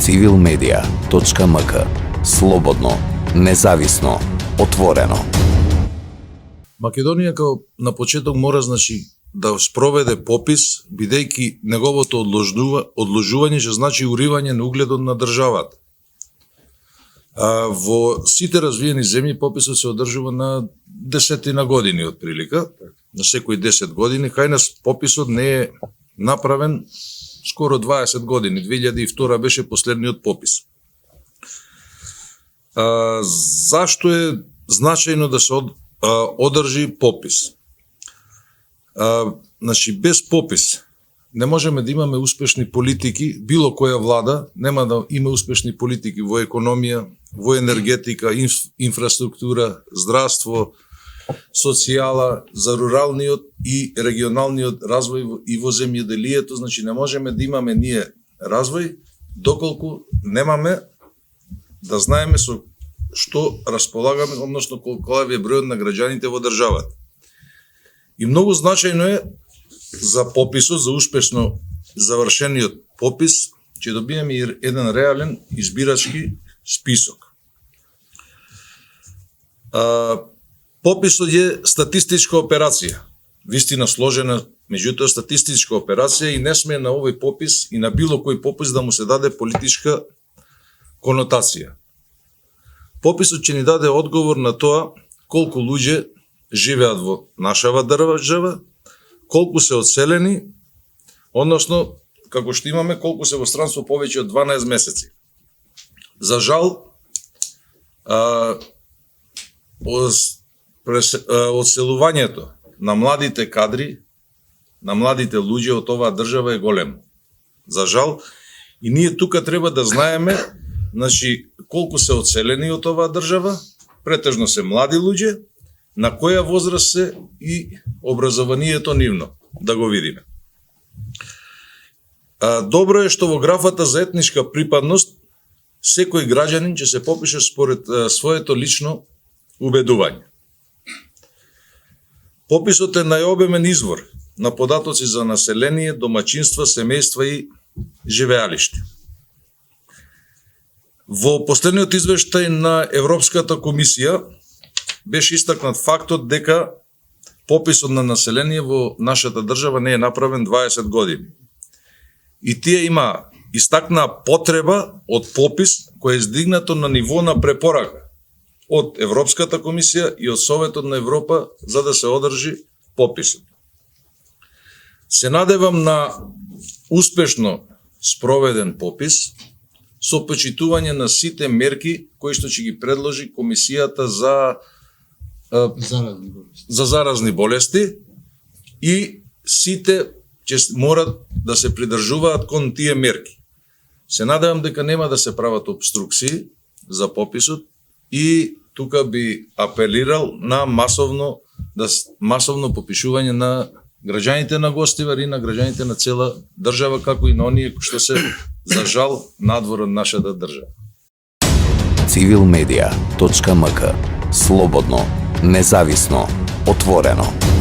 civilmedia.mk. Слободно, независно, отворено. Македонија како на почеток мора да спроведе попис, бидејќи неговото одложување ќе значи уривање на угледот на државата. Во сите развиени земји пописот се одржува на десетина години отприлика, на секои 10 години. Кај нас пописот не е направен скоро 20 години. 2002 беше последниот попис. Зашто е значајно да се одржи попис? Без попис не можеме да имаме успешни политики, било која влада нема да има успешни политики во економија, во енергетика, инфраструктура, здравство, социјала, за руралниот и регионалниот развој и во земјоделието. Не можеме да имаме ние развој доколку немаме да знаеме со што располагаме, односно колку е бројот на граѓаните во државата. И многу значајно е за пописот, за успешно завршениот попис, ќе добиеме еден реален избирачки список. Пописот е статистичка операција, вистина сложена, меѓутоа статистичка операција, и не сме на овој попис и на било кој попис да му се даде политичка конотација. Пописот ќе ни даде одговор на тоа колку луѓе живеат во нашава држава, колку се одселени, односно, како што имаме, колку се во странство повеќе од 12 месеци. За жал, одселувањето на младите кадри, на младите луѓе од оваа држава е големо. За жал, и ние тука треба да знаеме, колку се одселени од оваа држава, претежно се млади луѓе, на која возраст се и образованието нивно, да го видиме. Добро е што во графата за етничка припадност секој граѓанин ќе се попише според своето лично убедување. Пописот е најобемен извор на податоци за население, домаќинства, семејства и живеалишти. Во последниот извештај на Европската комисија беше истакнат фактот дека пописот на население во нашата држава не е направен 20 години. И тие има истакнаа потреба од попис кој е издигнато на ниво на препорака од Европската комисија и од Советот на Европа за да се одржи пописот. Се надевам на успешно спроведен попис со почитување на сите мерки кои што ќе ги предложи Комисијата за заразни болести, и сите ќе морат да се придржуваат кон тие мерки. Се надевам дека нема да се прават обструкции за пописот и тука би апелирал на масовно попишување на граѓаните на Гостивар и на граѓаните на цела држава, како и на оние што се за жал надвор од нашата држава. civilmedia.mk. Слободно, независно, отворено.